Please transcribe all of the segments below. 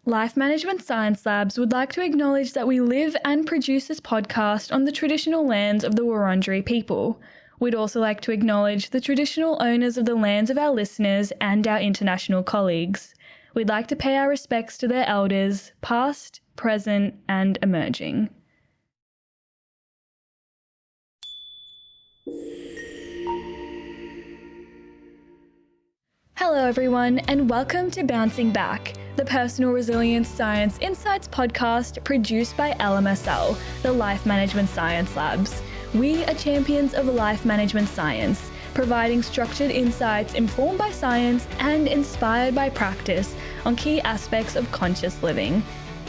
Life Management Science Labs would like to acknowledge that we live and produce this podcast on the traditional lands of the Wurundjeri people. We'd also like to acknowledge the traditional owners of the lands of our listeners and our international colleagues. We'd like to pay our respects to their elders, past, present, and emerging. Hello everyone, and welcome to Bouncing Back, the Personal Resilience Science Insights podcast produced by LMSL, the Life Management Science Labs. We are champions of life management science, providing structured insights informed by science and inspired by practice on key aspects of conscious living.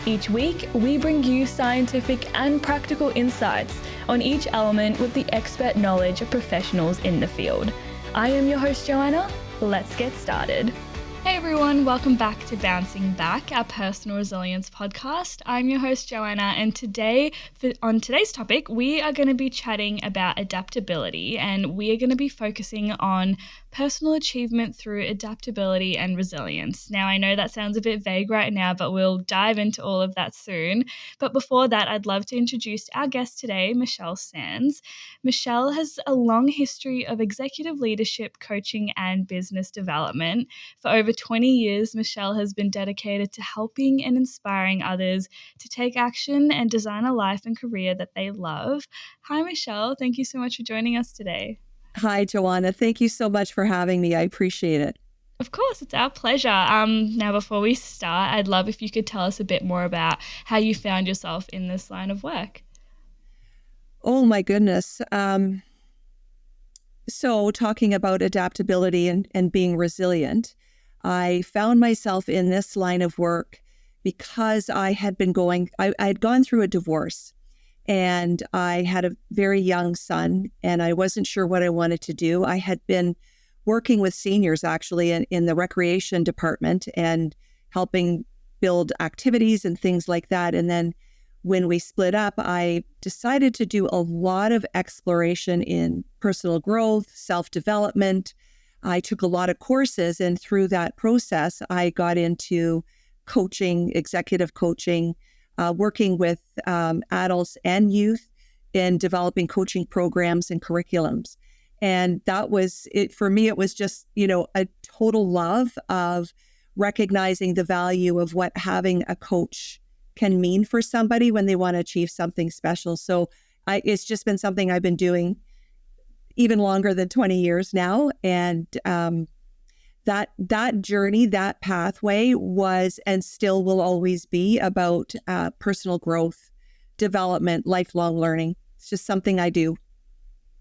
Each week, we bring you scientific and practical insights on each element with the expert knowledge of professionals in the field. I am your host, Joanna. Let's get started. Hey everyone, welcome back to Bouncing Back, our personal resilience podcast. I'm your host, Joanna, and on today's topic, we are going to be chatting about adaptability, and we are going to be focusing on personal achievement through adaptability and resilience. Now, I know that sounds a bit vague right now, but we'll dive into all of that soon. But before that, I'd love to introduce our guest today, Michele Sands. Michele has a long history of executive leadership, coaching, and business development. For over 20 years, Michele has been dedicated to helping and inspiring others to take action and design a life and career that they love. Hi, Michele. Thank you so much for joining us today. Hi, Joanna. Thank you so much for having me. I appreciate it. Of course, it's our pleasure. Now, before we start, I'd love if you could tell us a bit more about how you found yourself in this line of work. Oh, my goodness. So talking about adaptability and being resilient, I found myself in this line of work because I had gone through a divorce. And I had a very young son, and I wasn't sure what I wanted to do. I had been working with seniors, actually, in the recreation department and helping build activities and things like that. And then when we split up, I decided to do a lot of exploration in personal growth, self-development. I took a lot of courses, and through that process, I got into coaching, executive coaching, working with adults and youth in developing coaching programs and curriculums. And that was it for me. It was just, a total love of recognizing the value of what having a coach can mean for somebody when they want to achieve something special. So it's just been something I've been doing even longer than 20 years now. And that journey, that pathway was and still will always be about personal growth, development, lifelong learning. It's just something I do.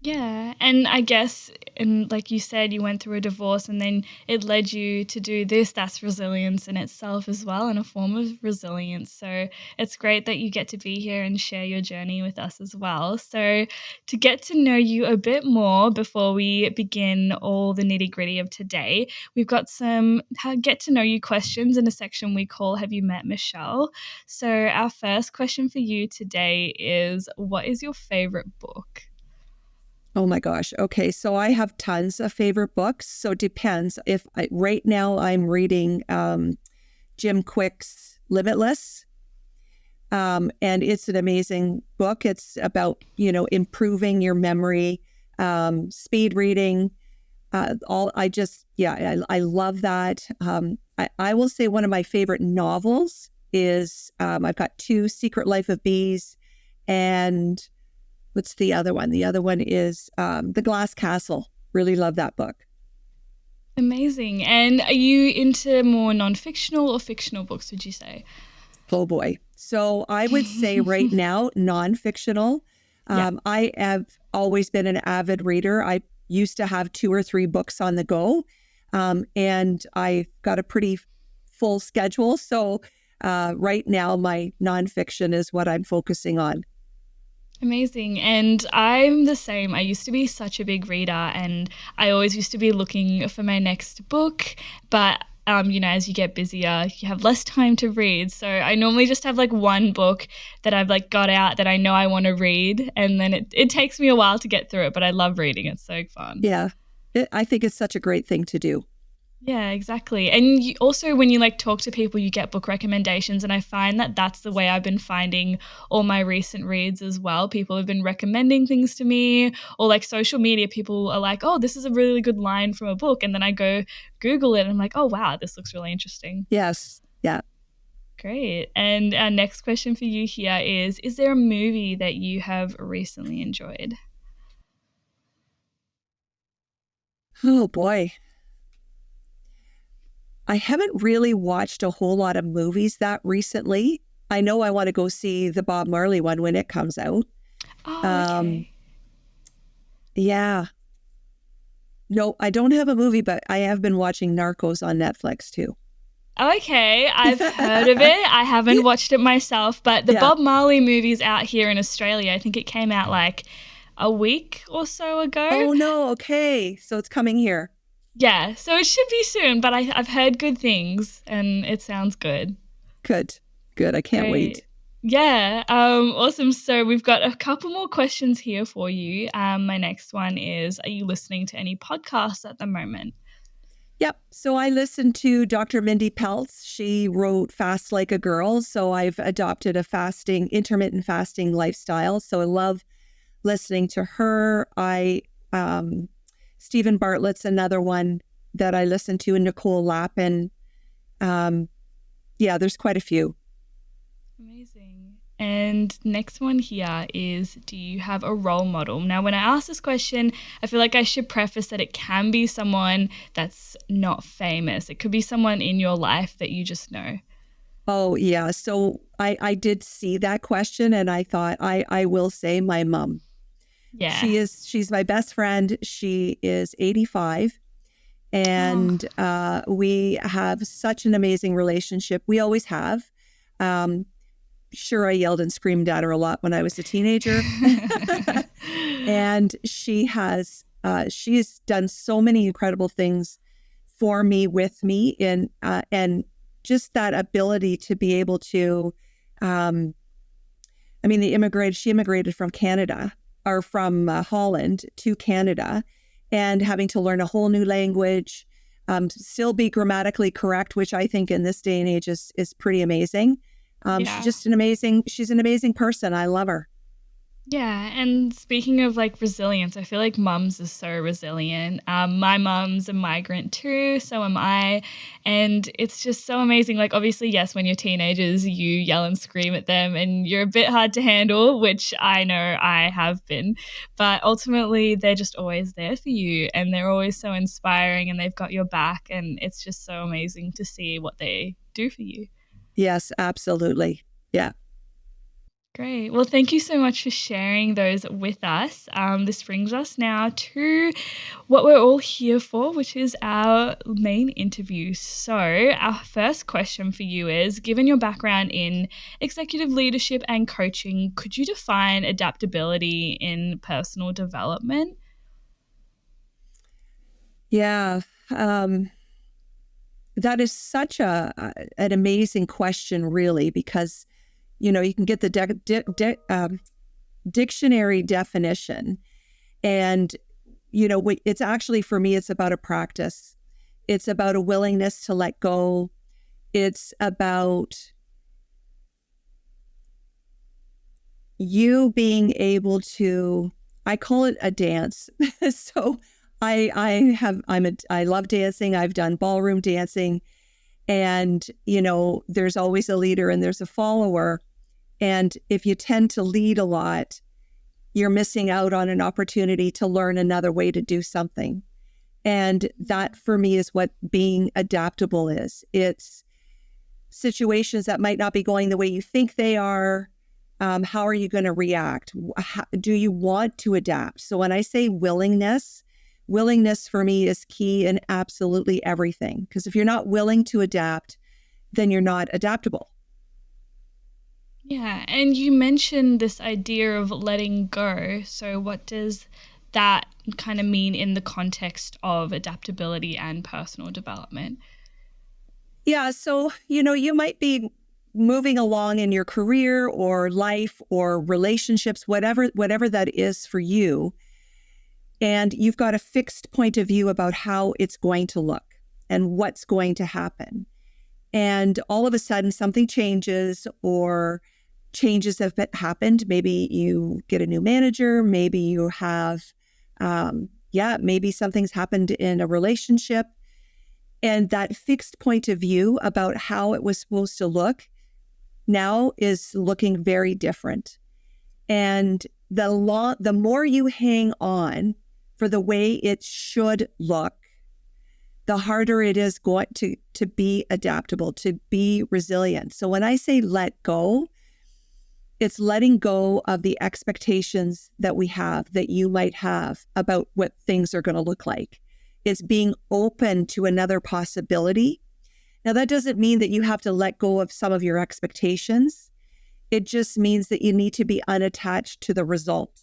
Yeah, and I guess, and like you said, you went through a divorce and then it led you to do this. That's resilience in itself as well, and a form of resilience. So it's great that you get to be here and share your journey with us as well. So to get to know you a bit more before we begin all the nitty-gritty of today, we've got some get to know you questions in a section we call Have You Met Michele? So our first question for you today is, what is your favorite book? Oh my gosh. Okay. So I have tons of favorite books. So it depends. Right now I'm reading Jim Quick's Limitless. And it's an amazing book. It's about, improving your memory, speed reading, I love that. I will say one of my favorite novels is, I've got two, Secret Life of Bees, and what's the other one? The other one is The Glass Castle. Really love that book. Amazing. And are you into more non-fictional or fictional books, would you say? Oh boy. So I would say right now, non-fictional. I have always been an avid reader. I used to have 2 or 3 books on the go. And I got a pretty full schedule. So right now, my nonfiction is what I'm focusing on. Amazing. And I'm the same. I used to be such a big reader and I always used to be looking for my next book. But, as you get busier, you have less time to read. So I normally just have like one book that I've like got out that I know I want to read. And then it takes me a while to get through it, but I love reading. It's so fun. Yeah, I think it's such a great thing to do. Yeah, exactly. And you, also when you like talk to people, you get book recommendations, and I find that that's the way I've been finding all my recent reads as well. People have been recommending things to me, or like social media, people are like, "Oh, this is a really good line from a book," and then I go Google it, and I'm like, "Oh wow, this looks really interesting." Yes. Yeah. Great. And our next question for you here is there a movie that you have recently enjoyed? Oh boy. I haven't really watched a whole lot of movies that recently. I know I want to go see the Bob Marley one when it comes out. Oh, Um, okay. yeah. No, I don't have a movie, but I have been watching Narcos on Netflix too. Okay, I've heard of it. I haven't watched it myself, but the Yeah. Bob Marley movie's out here in Australia. I think it came out like a week or so ago. Oh no. Okay. So it's coming here. Yeah, so it should be soon, but I've heard good things and it sounds good. Good. Good. I can't Great. wait. Yeah, awesome. So we've got a couple more questions here for you. My next one is, are you listening to any podcasts at the moment? Yep. So I listened to Dr. Mindy Peltz. She wrote Fast Like a Girl. So I've adopted a intermittent fasting lifestyle. So I love listening to her. Um, Stephen Bartlett's another one that I listen to, and Nicole Lappin. Um, yeah, there's quite a few. Amazing. And next one here is, do you have a role model? Now, when I ask this question, I feel like I should preface that it can be someone that's not famous. It could be someone in your life that you just know. Oh yeah. So I did see that question, and I thought I will say my mom. Yeah. She's my best friend. She is 85. Oh, And we have such an amazing relationship. We always have. Um, sure, I yelled and screamed at her a lot when I was a teenager. And she has done so many incredible things for me, with me, and just that ability to be able to, um, I mean, she immigrated from Canada, or from Holland to Canada, and having to learn a whole new language, still be grammatically correct, which I think in this day and age is pretty amazing. yeah. She's an amazing person. I love her. Yeah, and speaking of like resilience, I feel like mums are so resilient. My mum's a migrant too, so am I. And it's just so amazing. Like, obviously, yes, when you're teenagers, you yell and scream at them and you're a bit hard to handle, which I know I have been. But ultimately, they're just always there for you and they're always so inspiring and they've got your back. And it's just so amazing to see what they do for you. Yes, absolutely. Yeah. Great. Well, thank you so much for sharing those with us. This brings us now to what we're all here for, which is our main interview. So, our first question for you is, given your background in executive leadership and coaching, could you define adaptability in personal development? Yeah. Um, that is such an amazing question, really, because you can get the dictionary definition, and it's actually, for me, it's about a practice. It's about a willingness to let go. It's about you being able to, I call it a dance. So I love dancing. I've done ballroom dancing, and there's always a leader and there's a follower. And if you tend to lead a lot, you're missing out on an opportunity to learn another way to do something. And that, for me, is what being adaptable is. It's situations that might not be going the way you think they are. How are you going to react? Do you want to adapt? So when I say willingness for me is key in absolutely everything. Because if you're not willing to adapt, then you're not adaptable. Yeah, and you mentioned this idea of letting go. So, what does that kind of mean in the context of adaptability and personal development? Yeah. So, you might be moving along in your career or life or relationships, whatever that is for you. And you've got a fixed point of view about how it's going to look. and what's going to happen. And all of a sudden something changes, or changes have happened. Maybe you get a new manager, maybe you have, maybe something's happened in a relationship. And that fixed point of view about how it was supposed to look now is looking very different. And the more you hang on for the way it should look, the harder it is going to be adaptable, to be resilient. So when I say let go, it's letting go of the expectations that we have, that you might have about what things are going to look like. It's being open to another possibility. Now, that doesn't mean that you have to let go of some of your expectations. It just means that you need to be unattached to the result.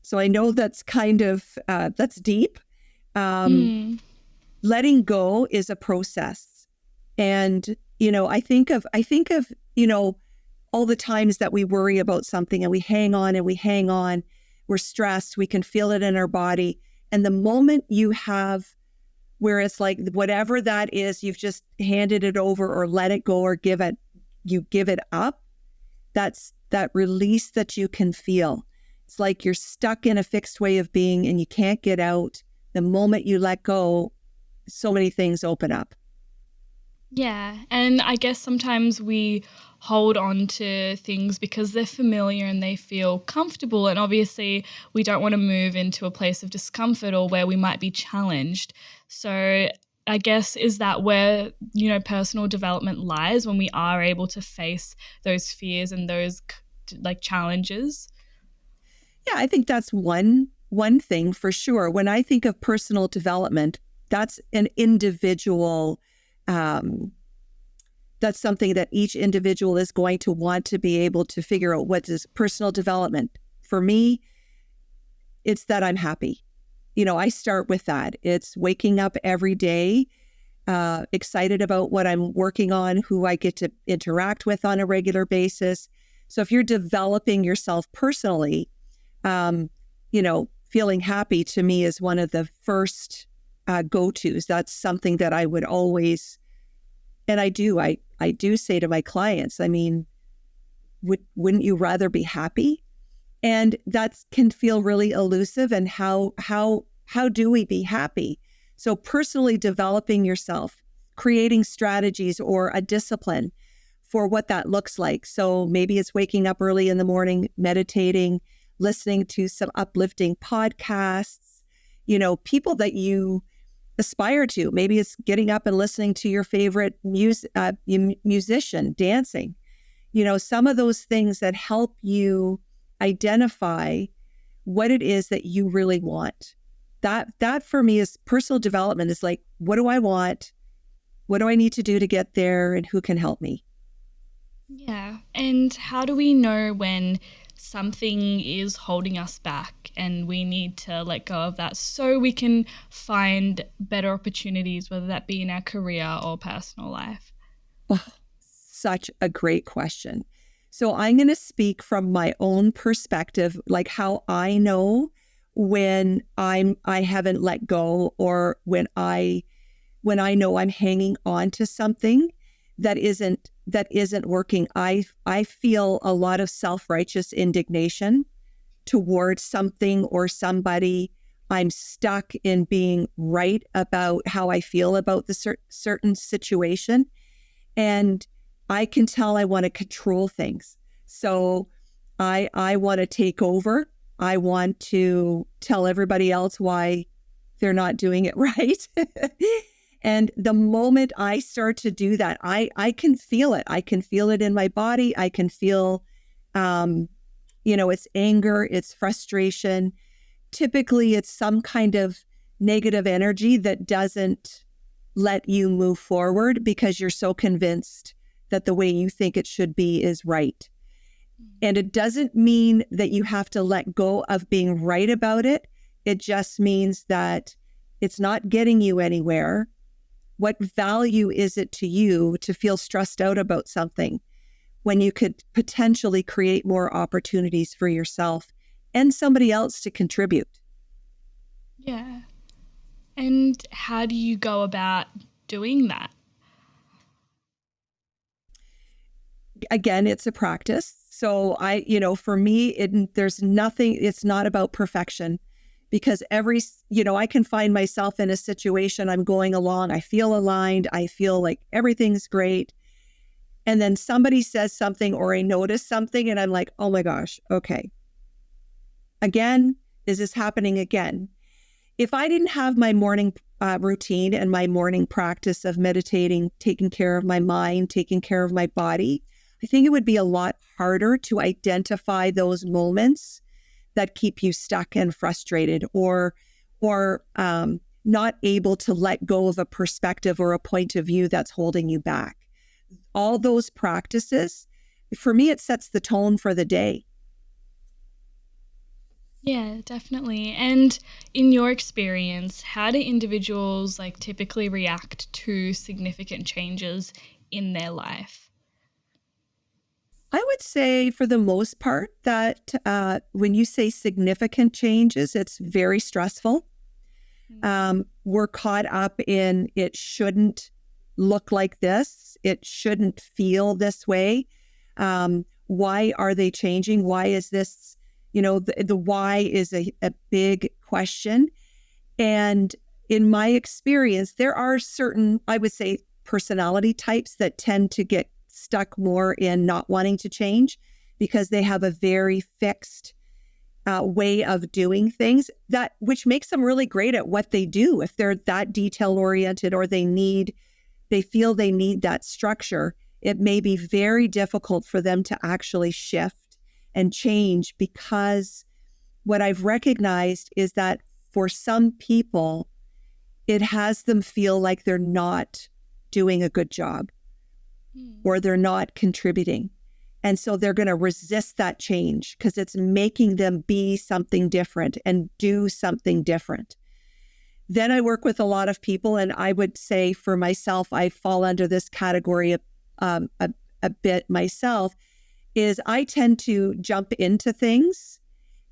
So I know that's kind of, that's deep. Letting go is a process. And, I think of, all the times that we worry about something and we hang on and we hang on, we're stressed, we can feel it in our body. And the moment you have where it's like, whatever that is, you've just handed it over or let it go or you give it up, that's that release that you can feel. It's like you're stuck in a fixed way of being and you can't get out. The moment you let go, so many things open up. Yeah. And I guess sometimes we hold on to things because they're familiar and they feel comfortable. And obviously we don't want to move into a place of discomfort or where we might be challenged. So I guess, is that where, personal development lies, when we are able to face those fears and those challenges? Yeah, I think that's one thing for sure. When I think of personal development, that's an individual, that's something that each individual is going to want to be able to figure out. What is personal development? For me, it's that I'm happy. I start with that. It's waking up every day, excited about what I'm working on, who I get to interact with on a regular basis. So if you're developing yourself personally, feeling happy to me is one of the first go-tos. That's something that I would always, and I do say to my clients, I mean, wouldn't you rather be happy? And that can feel really elusive. And how do we be happy? So personally developing yourself, creating strategies or a discipline for what that looks like. So maybe it's waking up early in the morning, meditating, listening to some uplifting podcasts, people that you aspire to. Maybe it's getting up and listening to your favorite musician, dancing, some of those things that help you identify what it is that you really want. That for me is personal development. Is like, what do I want? What do I need to do to get there? And who can help me? Yeah. And how do we know when something is holding us back and we need to let go of that so we can find better opportunities, whether that be in our career or personal life? Oh, such a great question. So I'm going to speak from my own perspective, like how I know when I haven't let go, or when I know I'm hanging on to something that isn't working. I feel a lot of self-righteous indignation towards something or somebody. I'm stuck in being right about how I feel about the certain situation. And I can tell I want to control things. So I want to take over. I want to tell everybody else why they're not doing it right. And the moment I start to do that, I can feel it. I can feel it in my body. I can feel, it's anger, it's frustration. Typically, it's some kind of negative energy that doesn't let you move forward because you're so convinced that the way you think it should be is right. And it doesn't mean that you have to let go of being right about it. It just means that it's not getting you anywhere. What value is it to you to feel stressed out about something when you could potentially create more opportunities for yourself and somebody else to contribute? Yeah. And how do you go about doing that? Again, it's a practice. So for me, there's nothing, it's not about perfection, because I can find myself in a situation, I'm going along, I feel aligned, I feel like everything's great. And then somebody says something or I notice something and I'm like, oh my gosh, okay. Again, is this happening again? If I didn't have my morning routine and my morning practice of meditating, taking care of my mind, taking care of my body, I think it would be a lot harder to identify those moments that keep you stuck and frustrated, or not able to let go of a perspective or a point of view that's holding you back. All those practices, for me, it sets the tone for the day. Yeah, definitely. And in your experience, how do individuals typically react to significant changes in their life? I would say for the most part that when you say significant changes, it's very stressful. We're caught up in it shouldn't look like this. It shouldn't feel this way. Why are they changing? Why is this? The why is a big question. And in my experience, there are certain, I would say, personality types that tend to get stuck more in not wanting to change because they have a very fixed way of doing things, which makes them really great at what they do. If they're that detail oriented, or they feel they need that structure, it may be very difficult for them to actually shift and change, because what I've recognized is that for some people, it has them feel like they're not doing a good job or they're not contributing. And so they're going to resist that change because it's making them be something different and do something different. Then I work with a lot of people, and I would say for myself, I fall under this category a bit myself, is I tend to jump into things,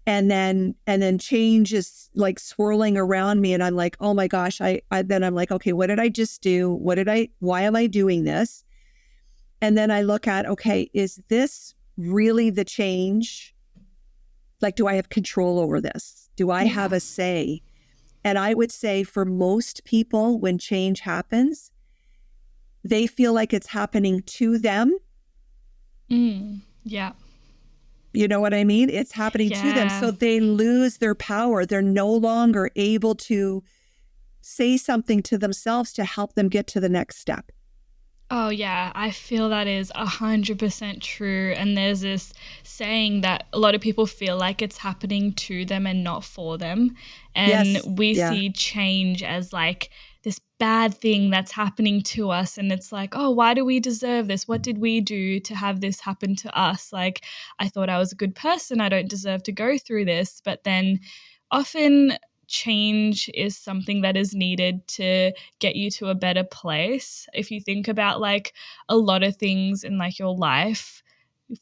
and then change is like swirling around me, and I'm like, oh my gosh, then I'm like, okay, what did I just do? Why am I doing this? And then I look at, okay, is this really the change? Like, do I have control over this? Do I have a say? And I would say for most people, when change happens, they feel like it's happening to them. Yeah. You know what I mean? It's happening to them. Yeah. So they lose their power. They're no longer able to say something to themselves to help them get to the next step. Oh yeah, I feel that is 100% true. And there's this saying that a lot of people feel like it's happening to them and not for them. And Yes. we Yeah. see change as this bad thing that's happening to us. And it's like, oh, why do we deserve this? What did we do to have this happen to us? Like, I thought I was a good person. I don't deserve to go through this. But then often change is something that is needed to get you to a better place. If you think about a lot of things in your life,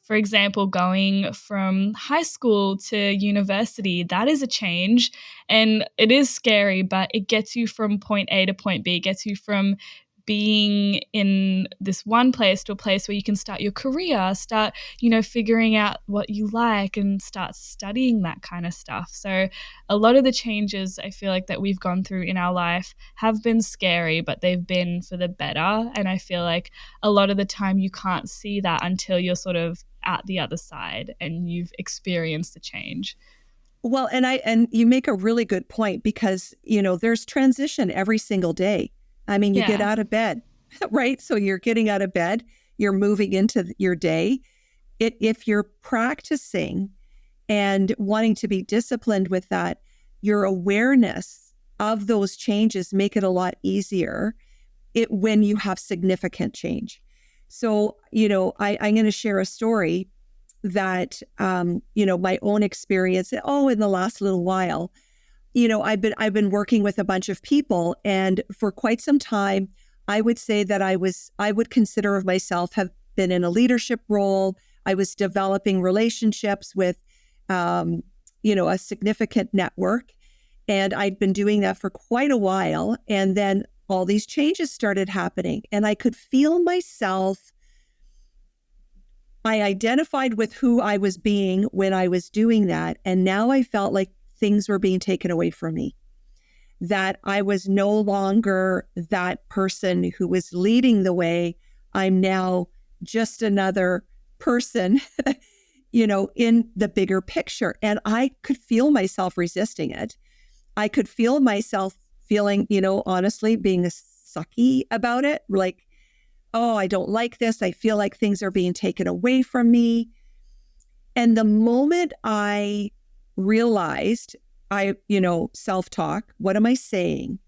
for example, going from high school to university, that is a change, and it is scary, but it gets you from point A to point B. It gets you from being in this one place to a place where you can start your career, start, figuring out what you like and start studying that kind of stuff. So a lot of the changes I feel like that we've gone through in our life have been scary, but they've been for the better. And I feel like a lot of the time you can't see that until you're sort of at the other side and you've experienced the change. Well, and you make a really good point, because, there's transition every single day. I mean, you get Yeah. out of bed, right? So you're getting out of bed, you're moving into your day. If you're practicing and wanting to be disciplined with that, your awareness of those changes make it a lot easier when you have significant change. So, I'm going to share a story that, my own experience, in the last little while, I've been working with a bunch of people, and for quite some time, I would say that I would consider of myself have been in a leadership role. I was developing relationships with, a significant network. And I'd been doing that for quite a while. And then all these changes started happening, and I could feel myself. I identified with who I was being when I was doing that. And now I felt like things were being taken away from me, that I was no longer that person who was leading the way. I'm now just another person, in the bigger picture. And I could feel myself resisting it. I could feel myself feeling, honestly, being sucky about it. Like, oh, I don't like this. I feel like things are being taken away from me. And the moment I realized self-talk, what am I saying?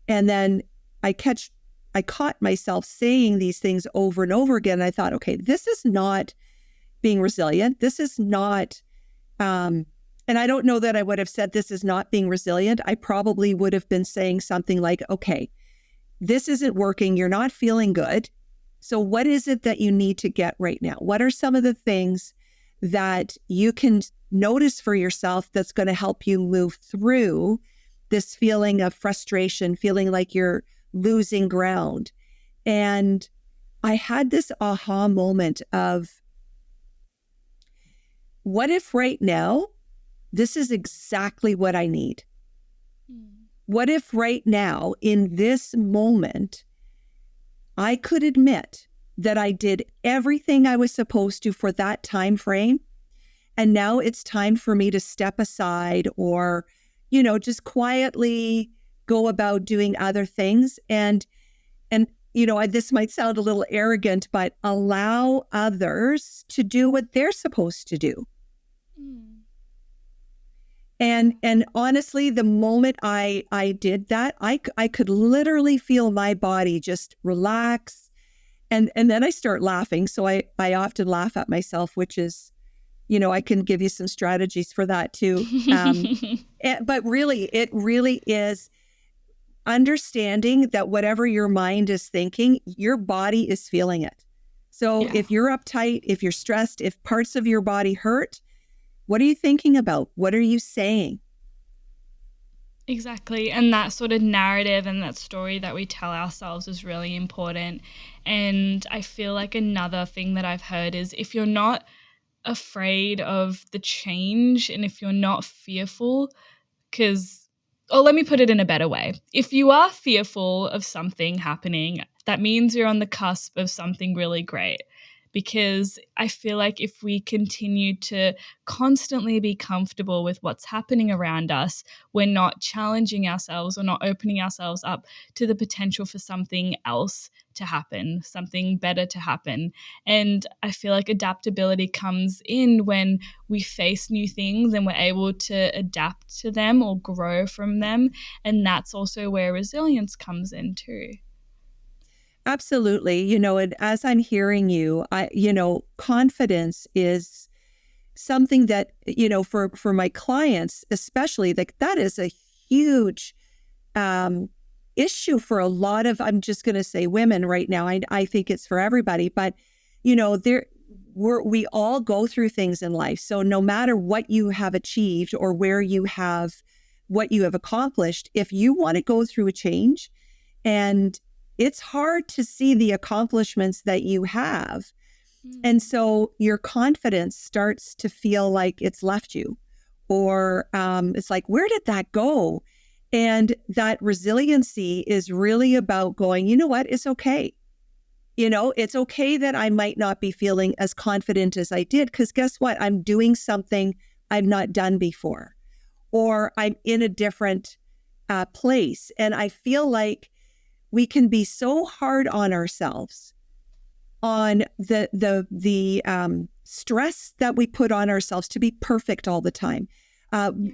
And then I caught myself saying these things over and over again. I thought, okay, this is not being resilient. This is not, and I don't know that I would have said this is not being resilient. I probably would have been saying something like, okay, this isn't working. You're not feeling good. So what is it that you need to get right now? What are some of the things that you can notice for yourself that's going to help you move through this feeling of frustration, feeling like you're losing ground? And I had this aha moment of, what if right now, this is exactly what I need? What if right now, in this moment, I could admit that I did everything I was supposed to for that time frame, and now it's time for me to step aside or, just quietly go about doing other things. And this might sound a little arrogant, but allow others to do what they're supposed to do. And honestly, the moment I did that, I could literally feel my body just relax. And then I start laughing. So I often laugh at myself, which is, I can give you some strategies for that too. But really, it really is understanding that whatever your mind is thinking, your body is feeling it. So if you're uptight, if you're stressed, if parts of your body hurt, what are you thinking about? What are you saying? Exactly. And that sort of narrative and that story that we tell ourselves is really important. And I feel like another thing that I've heard is if you're not afraid of the change and if you're not fearful, let me put it in a better way. If you are fearful of something happening, that means you're on the cusp of something really great. Because I feel like if we continue to constantly be comfortable with what's happening around us, we're not challenging ourselves or not opening ourselves up to the potential for something else to happen, something better to happen. And I feel like adaptability comes in when we face new things and we're able to adapt to them or grow from them. And that's also where resilience comes in too. Absolutely. And as I'm hearing you, confidence is something that, for my clients, especially, like that is a huge issue for a lot of, I'm just going to say women right now. I think it's for everybody, but, we all go through things in life. So no matter what you have achieved or what you have accomplished, if you want to go through a change, and it's hard to see the accomplishments that you have. And so your confidence starts to feel like it's left you, or it's like, where did that go? And that resiliency is really about going, you know what? It's okay. It's okay that I might not be feeling as confident as I did, because guess what? I'm doing something I've not done before, or I'm in a different place. And I feel like we can be so hard on ourselves, on the stress that we put on ourselves to be perfect all the time. I'm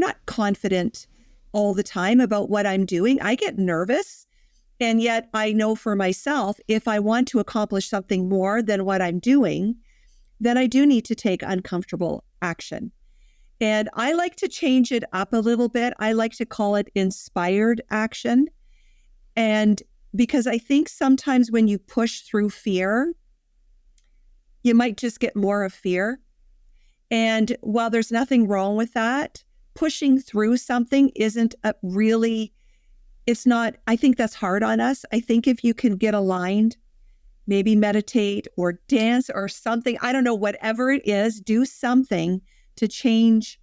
not confident all the time about what I'm doing. I get nervous. And yet I know for myself, if I want to accomplish something more than what I'm doing, then I do need to take uncomfortable action. And I like to change it up a little bit. I like to call it inspired action. And because I think sometimes when you push through fear, you might just get more of fear. And while there's nothing wrong with that, pushing through something isn't a really, it's not, I think that's hard on us. I think if you can get aligned, maybe meditate or dance or something, I don't know, whatever it is, do something to change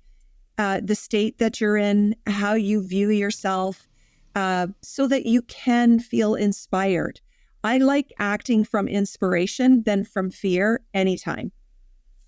the state that you're in, how you view yourself, so that you can feel inspired. I like acting from inspiration than from fear anytime.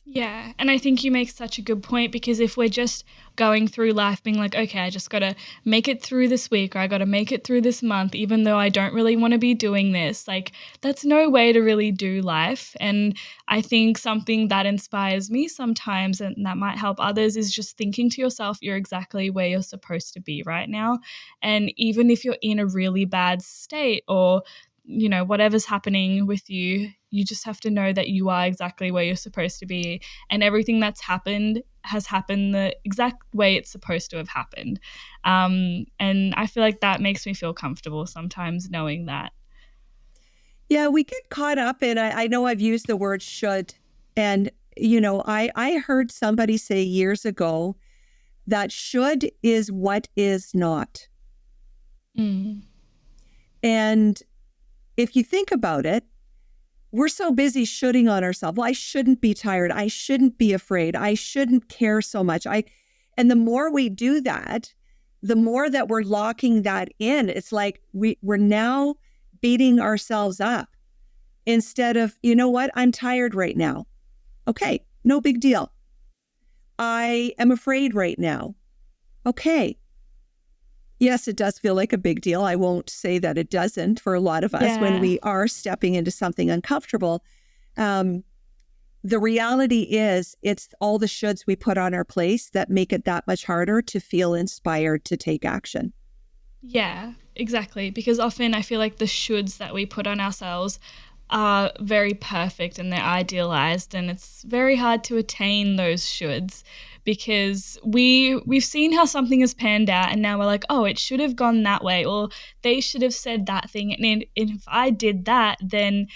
Yeah, and I think you make such a good point, because if we're just going through life being like, okay, I just got to make it through this week, or I got to make it through this month, even though I don't really want to be doing this, like that's no way to really do life. And I think something that inspires me sometimes and that might help others is just thinking to yourself, you're exactly where you're supposed to be right now. And even if you're in a really bad state, or whatever's happening with you, you just have to know that you are exactly where you're supposed to be. And everything that's happened has happened the exact way it's supposed to have happened. And I feel like that makes me feel comfortable sometimes knowing that. Yeah, we get caught up in, I know I've used the word should. And, I heard somebody say years ago that should is what is not. Mm. And if you think about it, we're so busy shoulding on ourselves. Well, I shouldn't be tired. I shouldn't be afraid. I shouldn't care so much. And the more we do that, the more that we're locking that in. It's like we're now beating ourselves up instead of, you know what? I'm tired right now. Okay, no big deal. I am afraid right now. Okay. Yes, it does feel like a big deal. I won't say that it doesn't for a lot of us when Yeah. we are stepping into something uncomfortable. Um, the reality is, it's all the shoulds we put on our place that make it that much harder to feel inspired to take action. Yeah, exactly. Because often I feel like the shoulds that we put on ourselves are very perfect and they're idealized, and it's very hard to attain those shoulds, because we've seen how something has panned out, and now we're like, oh, it should have gone that way, or they should have said that thing, and if I did that, then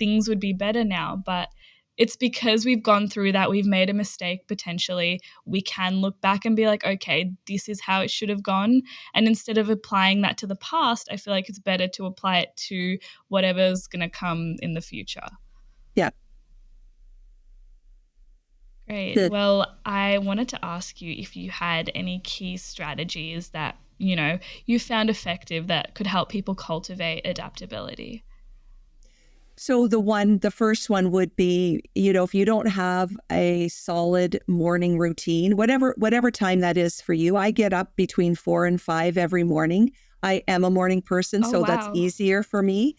things would be better now. But it's because we've gone through that, we've made a mistake potentially, we can look back and be like, okay, this is how it should have gone. And instead of applying that to the past, I feel like it's better to apply it to whatever's going to come in the future. Yeah. Great. The, Well, I wanted to ask you if you had any key strategies that, you found effective that could help people cultivate adaptability. so the first one would be, if you don't have a solid morning routine, whatever time that is for you. I get up between 4 and 5 every morning. I am a morning person, Oh, so that's wow. easier for me.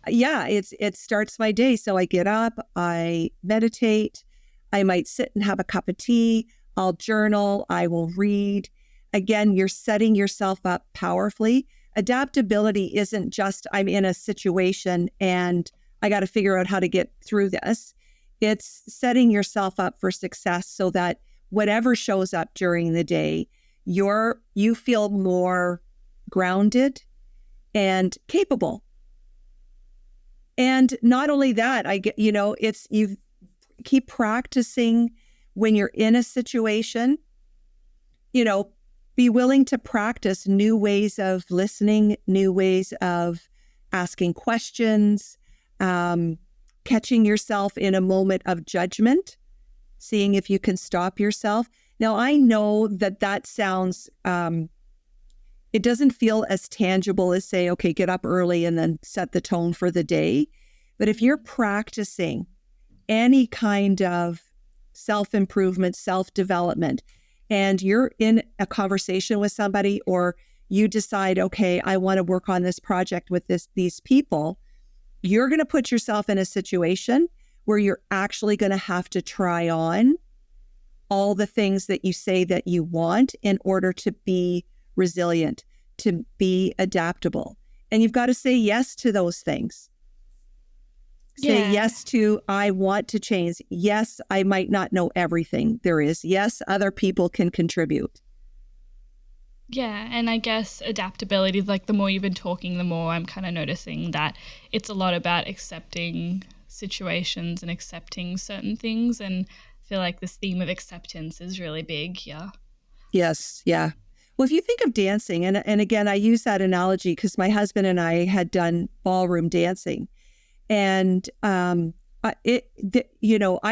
Yeah, it starts my day. So I get up, I meditate, I might sit and have a cup of tea, I'll journal, I will read. Again, you're setting yourself up powerfully. Adaptability isn't just I'm in a situation and I got to figure out how to get through this. It's setting yourself up for success so that whatever shows up during the day, you feel more grounded and capable. And not only that, I get, it's you keep practicing when you're in a situation, you know, be willing to practice new ways of listening, new ways of asking questions, catching yourself in a moment of judgment, seeing if you can stop yourself. Now, I know that sounds, it doesn't feel as tangible as say, okay, get up early and then set the tone for the day. But if you're practicing any kind of self-improvement, self-development, and you're in a conversation with somebody, or you decide, okay, I want to work on this project with these people, you're going to put yourself in a situation where you're actually going to have to try on all the things that you say that you want in order to be resilient, to be adaptable. And you've got to say yes to those things. Say Yeah. yes to, I want to change. Yes, I might not know everything there is. Yes, other people can contribute. Yeah, and I guess adaptability, like the more you've been talking, the more I'm kind of noticing that it's a lot about accepting situations and accepting certain things. And I feel like this theme of acceptance is really big here. Yes. Yeah. Well, if you think of dancing, and again, I use that analogy because my husband and I had done ballroom dancing. And I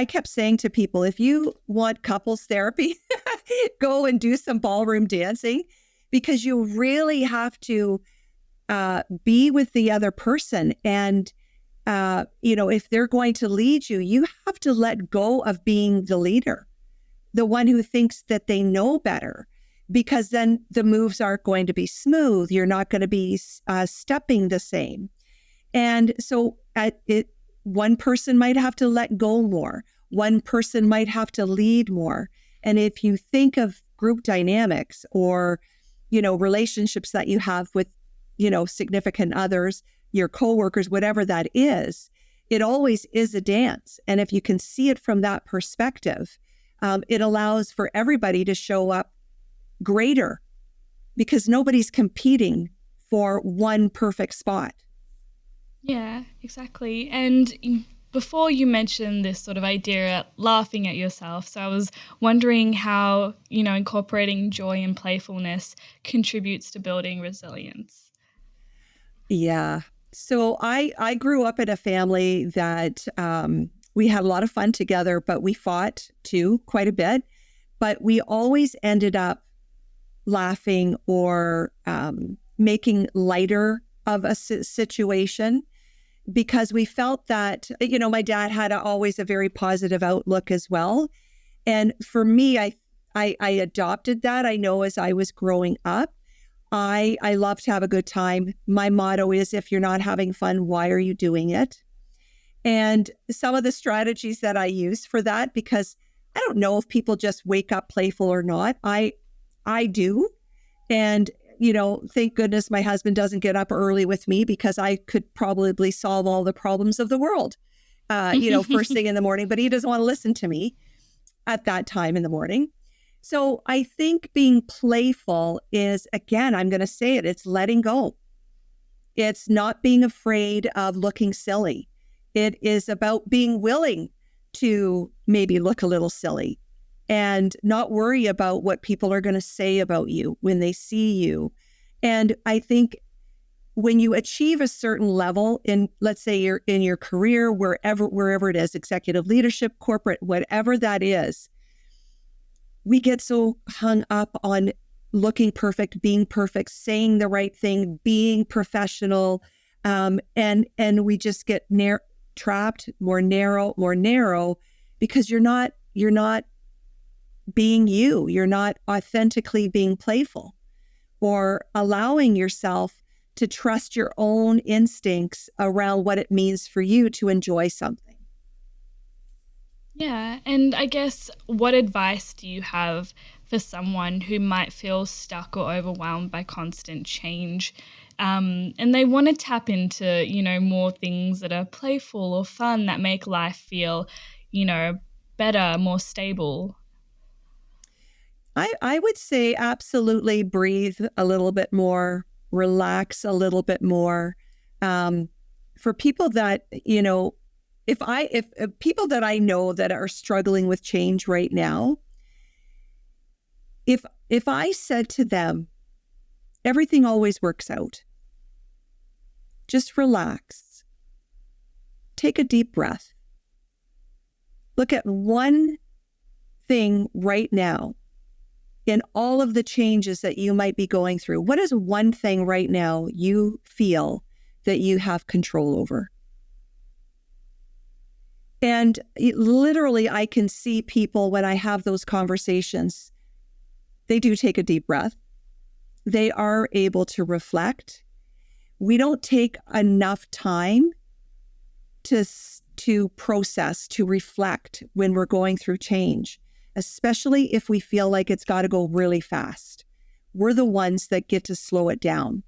kept saying to people, if you want couples therapy, go and do some ballroom dancing, because you really have to be with the other person. And, if they're going to lead you, you have to let go of being the leader, the one who thinks that they know better, because then the moves aren't going to be smooth. You're not going to be stepping the same. And so one person might have to let go more. One person might have to lead more. And if you think of group dynamics or, relationships that you have with, significant others, your coworkers, whatever that is, it always is a dance. And if you can see it from that perspective, it allows for everybody to show up greater, because nobody's competing for one perfect spot. Yeah, exactly. And before you mentioned this sort of idea of laughing at yourself, so I was wondering how, incorporating joy and playfulness contributes to building resilience. Yeah. So I grew up in a family that we had a lot of fun together, but we fought too quite a bit. But we always ended up laughing or making lighter of a situation, because we felt that, my dad had always a very positive outlook as well. And for me, I adopted that. I know as I was growing up, I love to have a good time. My motto is, if you're not having fun, why are you doing it? And some of the strategies that I use for that, because I don't know if people just wake up playful or not. I do. And, thank goodness my husband doesn't get up early with me, because I could probably solve all the problems of the world, first thing in the morning, but he doesn't want to listen to me at that time in the morning. So I think being playful is, again, I'm going to say it, it's letting go. It's not being afraid of looking silly. It is about being willing to maybe look a little silly and not worry about what people are going to say about you when they see you. And I think when you achieve a certain level in, let's say you're in your career, wherever it is, executive leadership, corporate, whatever that is, we get so hung up on looking perfect, being perfect, saying the right thing, being professional, and we just get trapped more narrow, because you're not being you. You're not authentically being playful or allowing yourself to trust your own instincts around what it means for you to enjoy something. Yeah, and I guess what advice do you have for someone who might feel stuck or overwhelmed by constant change, and they want to tap into, more things that are playful or fun that make life feel, you know, better, more stable? I would say absolutely breathe a little bit more, relax a little bit more. Um, for people that, if people that I know that are struggling with change right now, if I said to them, everything always works out, just relax, take a deep breath, look at one thing right now in all of the changes that you might be going through. What is one thing right now you feel that you have control over? And literally, I can see people when I have those conversations, they do take a deep breath. They are able to reflect. We don't take enough time to process, to reflect when we're going through change, especially if we feel like it's got to go really fast. We're the ones that get to slow it down.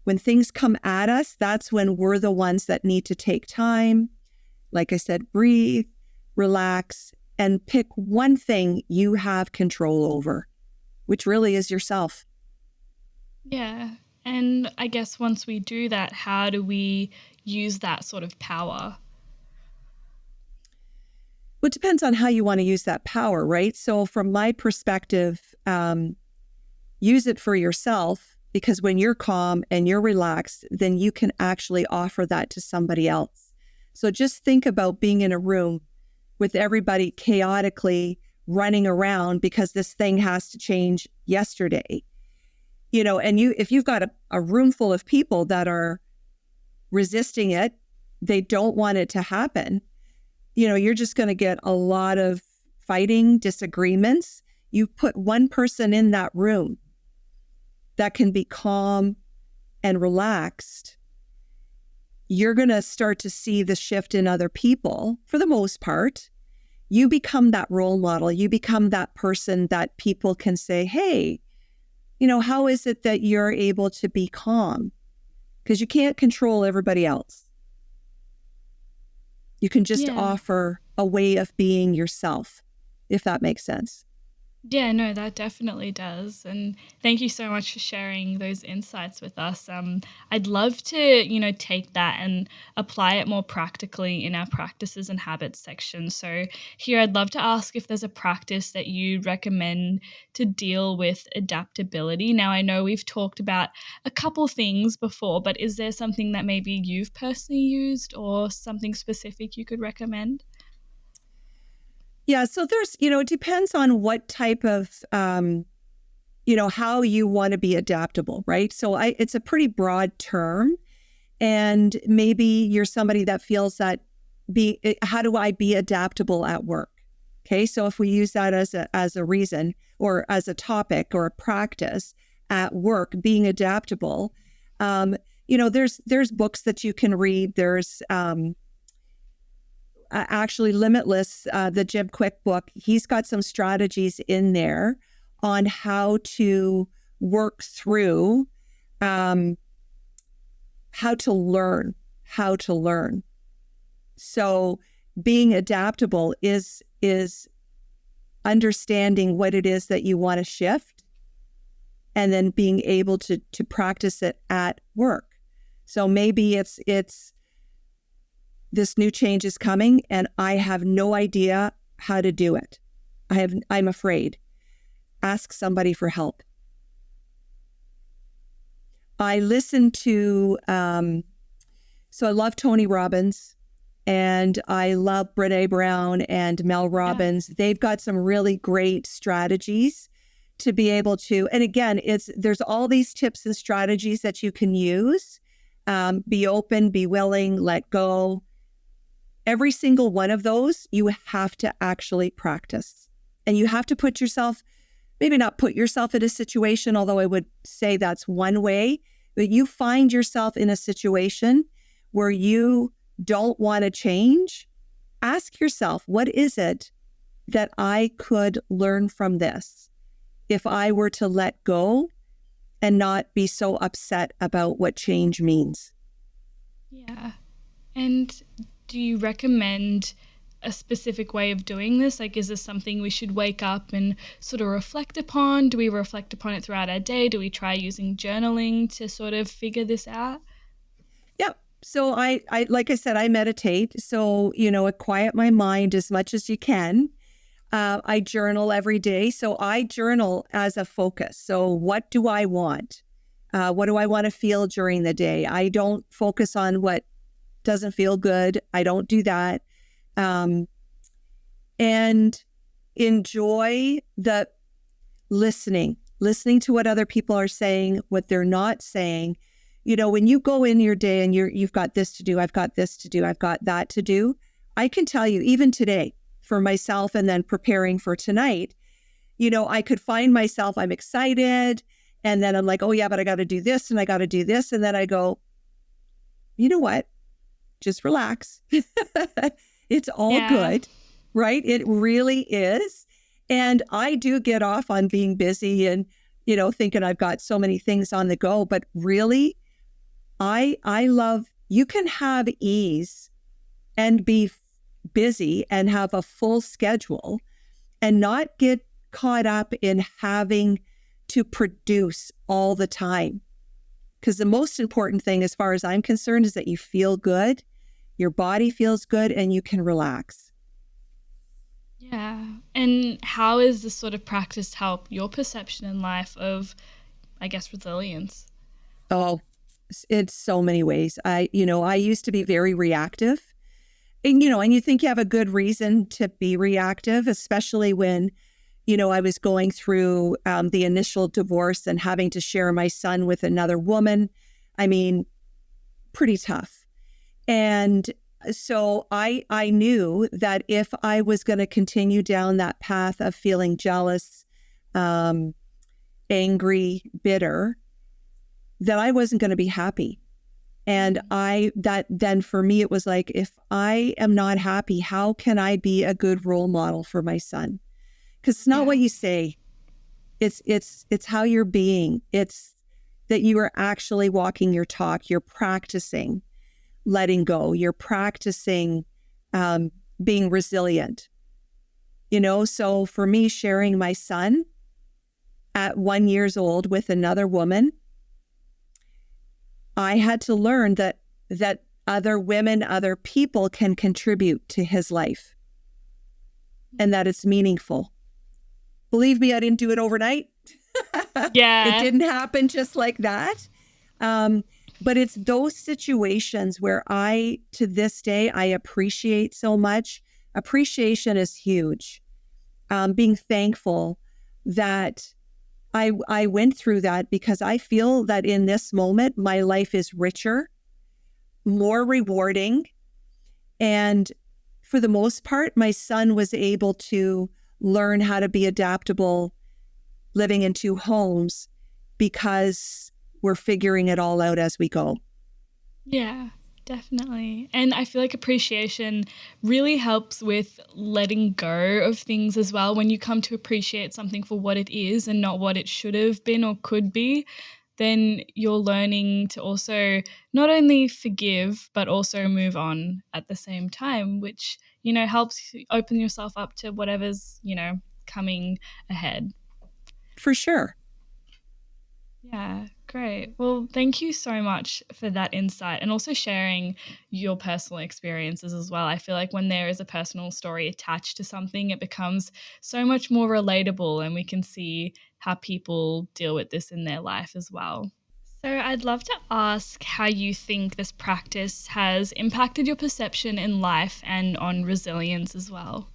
When things come at us, that's when we're the ones that need to take time. Like I said, breathe, relax, and pick one thing you have control over, which really is yourself. Yeah, and I guess once we do that, how do we use that sort of power? Well, it depends on how you want to use that power, right? So from my perspective, use it for yourself, because when you're calm and you're relaxed, then you can actually offer that to somebody else. So just think about being in a room with everybody chaotically running around because this thing has to change yesterday. And if you've got a room full of people that are resisting it, they don't want it to happen, you're just going to get a lot of fighting, disagreements. You put one person in that room that can be calm and relaxed, you're going to start to see the shift in other people. For the most part, you become that role model. You become that person that people can say, hey, how is it that you're able to be calm? Because you can't control everybody else. You can just offer a way of being yourself, if that makes sense. Yeah, no, that definitely does. And thank you so much for sharing those insights with us. I'd love to, take that and apply it more practically in our practices and habits section. So here I'd love to ask if there's a practice that you recommend to deal with adaptability. Now, I know we've talked about a couple things before, but is there something that maybe you've personally used or something specific you could recommend? Yeah, so there's, it depends on what type of, how you want to be adaptable, right? So it's a pretty broad term. And maybe you're somebody that feels that how do I be adaptable at work? Okay, so if we use that as a reason or as a topic or a practice at work, being adaptable, there's books that you can read. There's actually Limitless, the Jim Quick book. He's got some strategies in there on how to work through, how to learn. So being adaptable is understanding what it is that you want to shift and then being able to practice it at work. So maybe it's this new change is coming and I have no idea how to do it. I'm afraid. Ask somebody for help. I listen to, so I love Tony Robbins and I love Brene Brown and Mel Robbins. Yeah. They've got some really great strategies to be able to, and again, there's all these tips and strategies that you can use. Be open, be willing, let go. Every single one of those, you have to actually practice. And you have to maybe not put yourself in a situation, although I would say that's one way, but you find yourself in a situation where you don't want to change. Ask yourself, what is it that I could learn from this if I were to let go and not be so upset about what change means? Yeah. And do you recommend a specific way of doing this? Like, is this something we should wake up and sort of reflect upon? Do we reflect upon it throughout our day? Do we try using journaling to sort of figure this out? Yeah. So I like I said, I meditate. So, I quiet my mind as much as you can. I journal every day. So I journal as a focus. So what do I want? What do I want to feel during the day? I don't focus on what doesn't feel good. I don't do that. And enjoy the listening to what other people are saying, what they're not saying. When you go in your day and you've got this to do, I've got this to do, I've got that to do. I can tell you, even today, for myself and then preparing for tonight, I could find myself, I'm excited. And then I'm like, oh yeah, but I got to do this and I got to do this. And then I go, you know what? Just relax. It's all good, right? It really is. And I do get off on being busy and, thinking I've got so many things on the go, but really, I love, you can have ease and be busy and have a full schedule and not get caught up in having to produce all the time. Because the most important thing, as far as I'm concerned, is that you feel good, your body feels good, and you can relax. Yeah. And how is this sort of practice help your perception in life of, I guess, resilience? Oh, it's so many ways. I used to be very reactive. And you think you have a good reason to be reactive, especially when, I was going through the initial divorce and having to share my son with another woman. I mean, pretty tough. And so I knew that if I was going to continue down that path of feeling jealous, um, angry, bitter, that I wasn't going to be happy. And then for me, it was like, if I am not happy, how can I be a good role model for my son? Because it's not Yeah. what you say. It's how you're being. It's that you are actually walking your talk. You're practicing letting go. You're practicing um, being resilient. So for me, sharing my son at 1 years old with another woman, I had to learn that other women, other people can contribute to his life and that it's meaningful. Believe me, I didn't do it overnight. It Yeah. didn't happen just like that. Um, but it's those situations where to this day, I appreciate so much. Appreciation is huge. Being thankful that I went through that, because I feel that in this moment, my life is richer, more rewarding. And for the most part, my son was able to learn how to be adaptable living in two homes because we're figuring it all out as we go. Yeah, definitely. And I feel like appreciation really helps with letting go of things as well. When you come to appreciate something for what it is and not what it should have been or could be, then you're learning to also not only forgive, but also move on at the same time, which, helps open yourself up to whatever's, coming ahead. For sure. Yeah, great. Well, thank you so much for that insight and also sharing your personal experiences as well. I feel like when there is a personal story attached to something, it becomes so much more relatable and we can see how people deal with this in their life as well. So, I'd love to ask how you think this practice has impacted your perception in life and on resilience as well.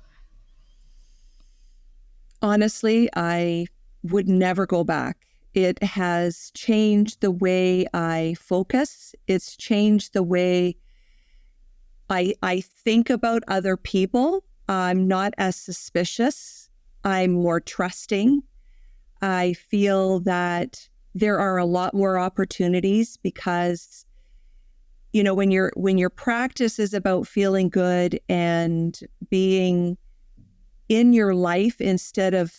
Honestly, I would never go back. It has changed the way I focus. It's changed the way I think about other people. I'm not as suspicious. I'm more trusting. I feel that there are a lot more opportunities because when your practice is about feeling good and being in your life instead of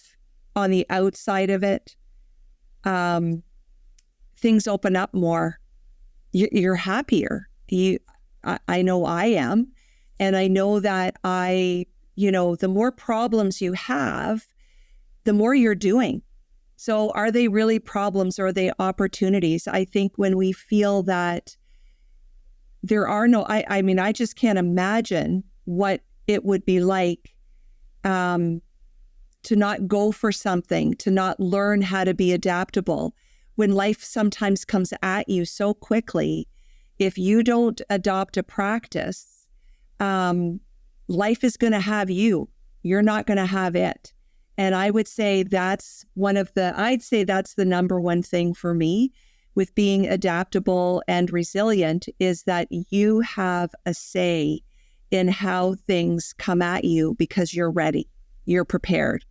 on the outside of it, um, things open up more. You're happier. I know I am. And I know that the more problems you have, the more you're doing. So are they really problems or are they opportunities? I think when we feel that there are no, I mean, I just can't imagine what it would be like um, to not go for something, to not learn how to be adaptable when life sometimes comes at you so quickly. If you don't adopt a practice, life is going to have you. You're not going to have it. And I would say I'd say that's the number one thing for me with being adaptable and resilient, is that you have a say in how things come at you because you're ready, you're prepared.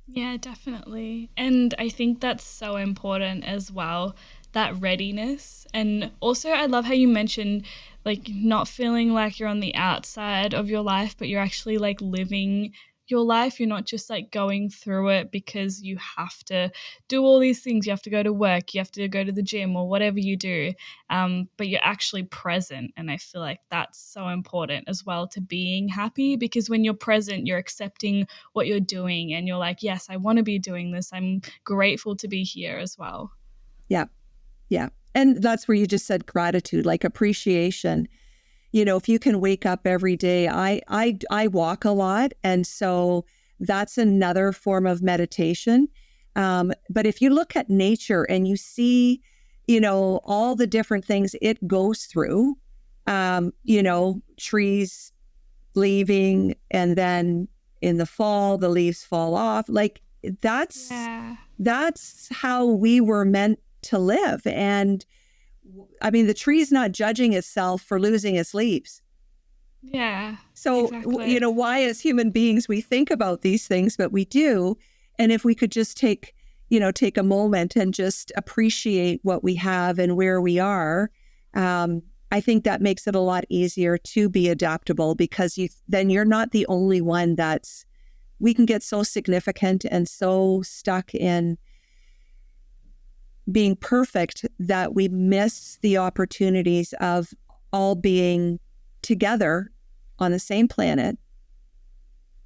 Yeah, definitely. And I think that's so important as well, that readiness. And also, I love how you mentioned like not feeling like you're on the outside of your life, but you're actually like living your life. You're not just like going through it because you have to do all these things. You have to go to work, you have to go to the gym or whatever you do. But you're actually present. And I feel like that's so important as well to being happy, because when you're present, you're accepting what you're doing and you're like, yes, I want to be doing this. I'm grateful to be here as well. Yeah. Yeah. And that's where you just said gratitude, like appreciation. if you can wake up every day, I walk a lot. And so that's another form of meditation. But if you look at nature and you see, all the different things it goes through, trees leaving, and then in the fall, the leaves fall off. Like that's how we were meant to live. And I mean, the tree's not judging itself for losing its leaves. Yeah, So, exactly. why as human beings, we think about these things, but we do. And if we could just take a moment and just appreciate what we have and where we are, I think that makes it a lot easier to be adaptable, because then you're not the only one we can get so significant and so stuck in being perfect that we miss the opportunities of all being together on the same planet,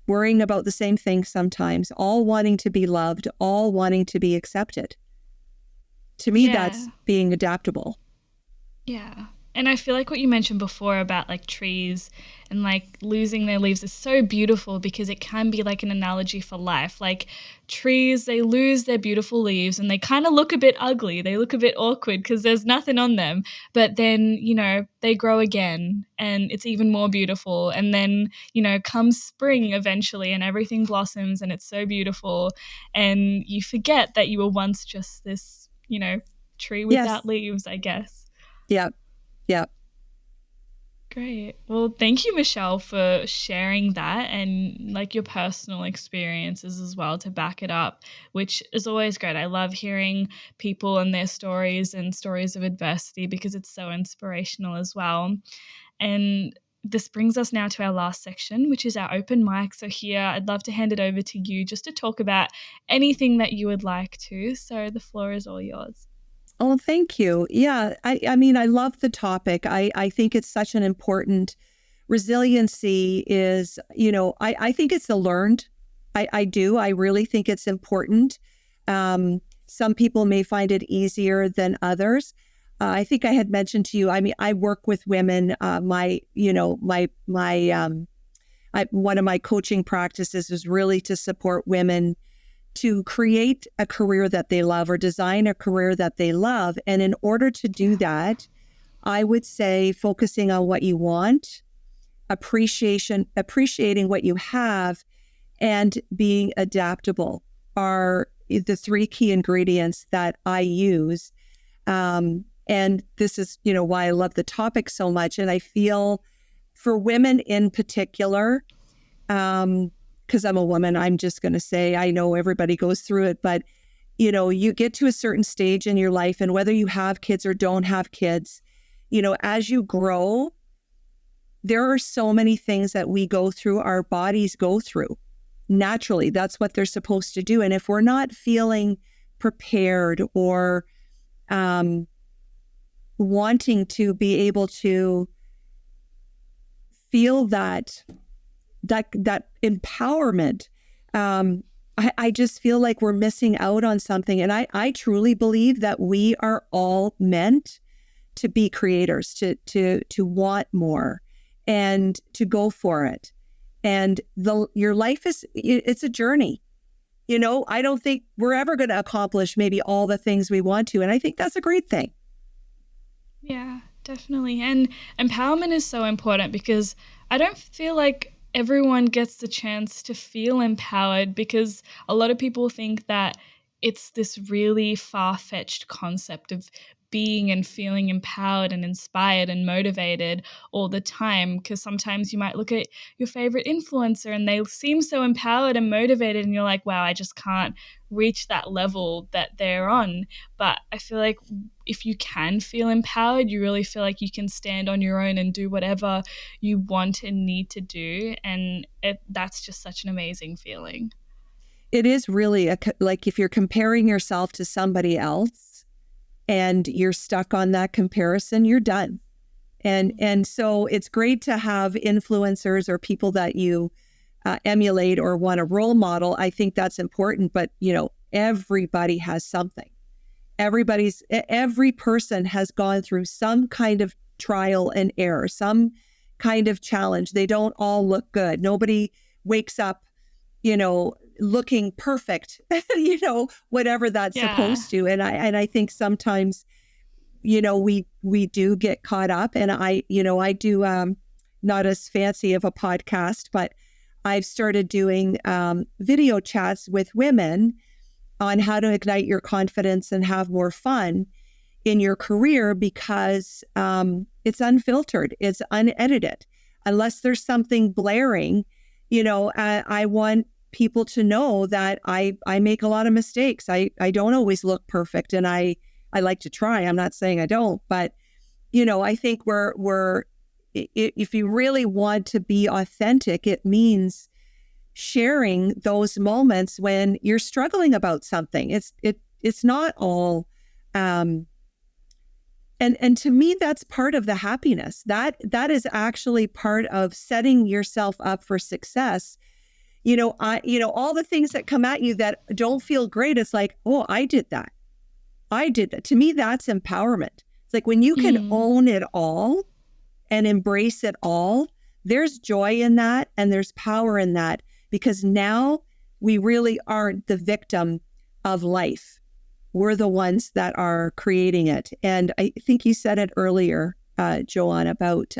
worrying about the same thing sometimes, all wanting to be loved, all wanting to be accepted. To me, that's being adaptable. Yeah. And I feel like what you mentioned before about like trees and like losing their leaves is so beautiful, because it can be like an analogy for life. Like trees, they lose their beautiful leaves and they kind of look a bit ugly. They look a bit awkward because there's nothing on them. But then, they grow again and it's even more beautiful. And then, comes spring eventually and everything blossoms and it's so beautiful. And you forget that you were once just this, tree without Yes. leaves, I guess. Yeah. Yeah. Great. Well, thank you, Michele, for sharing that and like your personal experiences as well to back it up, which is always great. I love hearing people and their stories and stories of adversity, because it's so inspirational as well. And this brings us now to our last section, which is our open mic. So here, I'd love to hand it over to you just to talk about anything that you would like to. So the floor is all yours. Oh, thank you. Yeah. I mean, I love the topic. I think it's such an important resiliency is, I think it's a learned. I do. I really think it's important. Some people may find it easier than others. I think I had mentioned to you, I mean, I work with women. One of my coaching practices is really to support women to create a career that they love or design a career that they love. And in order to do that, I would say focusing on what you want, appreciating what you have, and being adaptable are the three key ingredients that I use. And this is, why I love the topic so much. And I feel for women in particular, because I'm a woman, I'm just going to say, I know everybody goes through it, but you get to a certain stage in your life, and whether you have kids or don't have kids, as you grow, there are so many things that we go through, our bodies go through. Naturally, that's what they're supposed to do. And if we're not feeling prepared or wanting to be able to feel that empowerment, I just feel like we're missing out on something. And I truly believe that we are all meant to be creators, to want more and to go for it. And your life it's a journey. I don't think we're ever going to accomplish maybe all the things we want to. And I think that's a great thing. Yeah, definitely. And empowerment is so important, because I don't feel like everyone gets the chance to feel empowered, because a lot of people think that it's this really far-fetched concept of being and feeling empowered and inspired and motivated all the time, because sometimes you might look at your favorite influencer and they seem so empowered and motivated and you're like, wow, I just can't reach that level that they're on. But I feel like if you can feel empowered, you really feel like you can stand on your own and do whatever you want and need to do. And that's just such an amazing feeling. It is really like if you're comparing yourself to somebody else and you're stuck on that comparison, you're done. And so it's great to have influencers or people that you emulate or want a role model. I think that's important, but everybody has something. Every person has gone through some kind of trial and error, some kind of challenge. They don't all look good. Nobody wakes up, looking perfect, whatever that's Yeah. supposed to. And I think sometimes, we do get caught up, and I do, not as fancy of a podcast, but I've started doing video chats with women on how to ignite your confidence and have more fun in your career, because it's unfiltered, it's unedited. Unless there's something blaring, I want people to know that I make a lot of mistakes. I don't always look perfect, and I like to try. I'm not saying I don't, but I think if you really want to be authentic, it means sharing those moments when you're struggling about something. It's not all, and to me, that's part of the happiness. That is actually part of setting yourself up for success. All the things that come at you that don't feel great, it's like, oh, I did that. To me, that's empowerment. It's like when you can own it all and embrace it all, there's joy in that, and there's power in that, because now we really aren't the victim of life. We're the ones that are creating it. And I think you said it earlier, Joanna, about,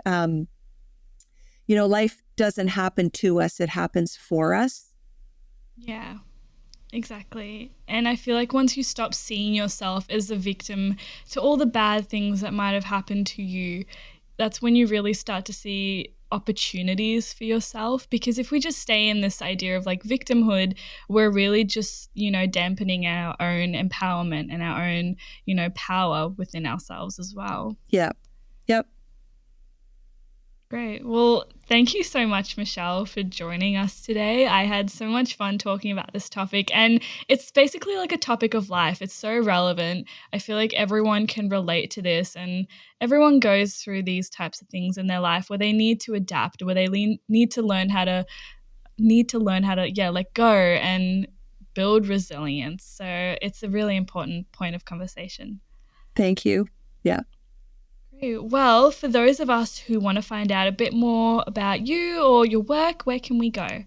life doesn't happen to us, it happens for us. Yeah, exactly. And I feel like once you stop seeing yourself as a victim to all the bad things that might have happened to you, that's when you really start to see opportunities for yourself. Because if we just stay in this idea of like victimhood, we're really just, dampening our own empowerment and our own, power within ourselves as well. Yeah. Yep. Great. Well, thank you so much, Michele, for joining us today. I had so much fun talking about this topic, and it's basically like a topic of life. It's so relevant. I feel like everyone can relate to this, and everyone goes through these types of things in their life where they need to adapt, where they need to learn how to let go and build resilience. So it's a really important point of conversation. Thank you. Yeah. Well, for those of us who want to find out a bit more about you or your work, where can we go?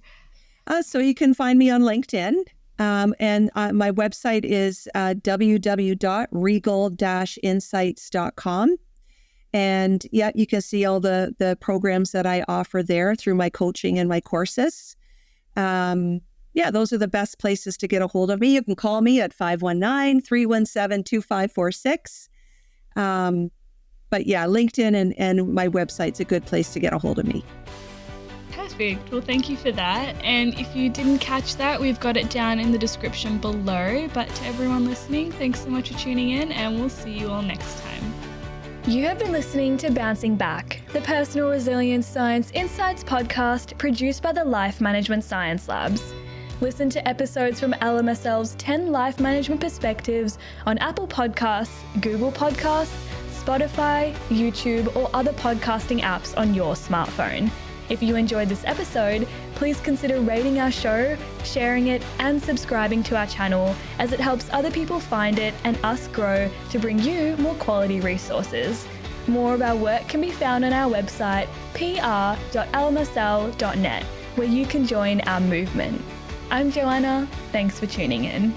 So you can find me on LinkedIn. And my website is www.regal-insights.com. And yeah, you can see all the programs that I offer there through my coaching and my courses. Those are the best places to get a hold of me. You can call me at 519-317-2546. But yeah, LinkedIn and my website's a good place to get a hold of me. Perfect. Well, thank you for that. And if you didn't catch that, we've got it down in the description below. But to everyone listening, thanks so much for tuning in, and we'll see you all next time. You have been listening to Bouncing Back, the Personal Resilience Science Insights podcast produced by the Life Management Science Labs. Listen to episodes from LMSL's 10 Life Management Perspectives on Apple Podcasts, Google Podcasts, Spotify, YouTube, or other podcasting apps on your smartphone. If you enjoyed this episode, please consider rating our show, sharing it, and subscribing to our channel, as it helps other people find it and us grow to bring you more quality resources. More of our work can be found on our website, pr.lmsl.net, where you can join our movement. I'm Joanna. Thanks for tuning in.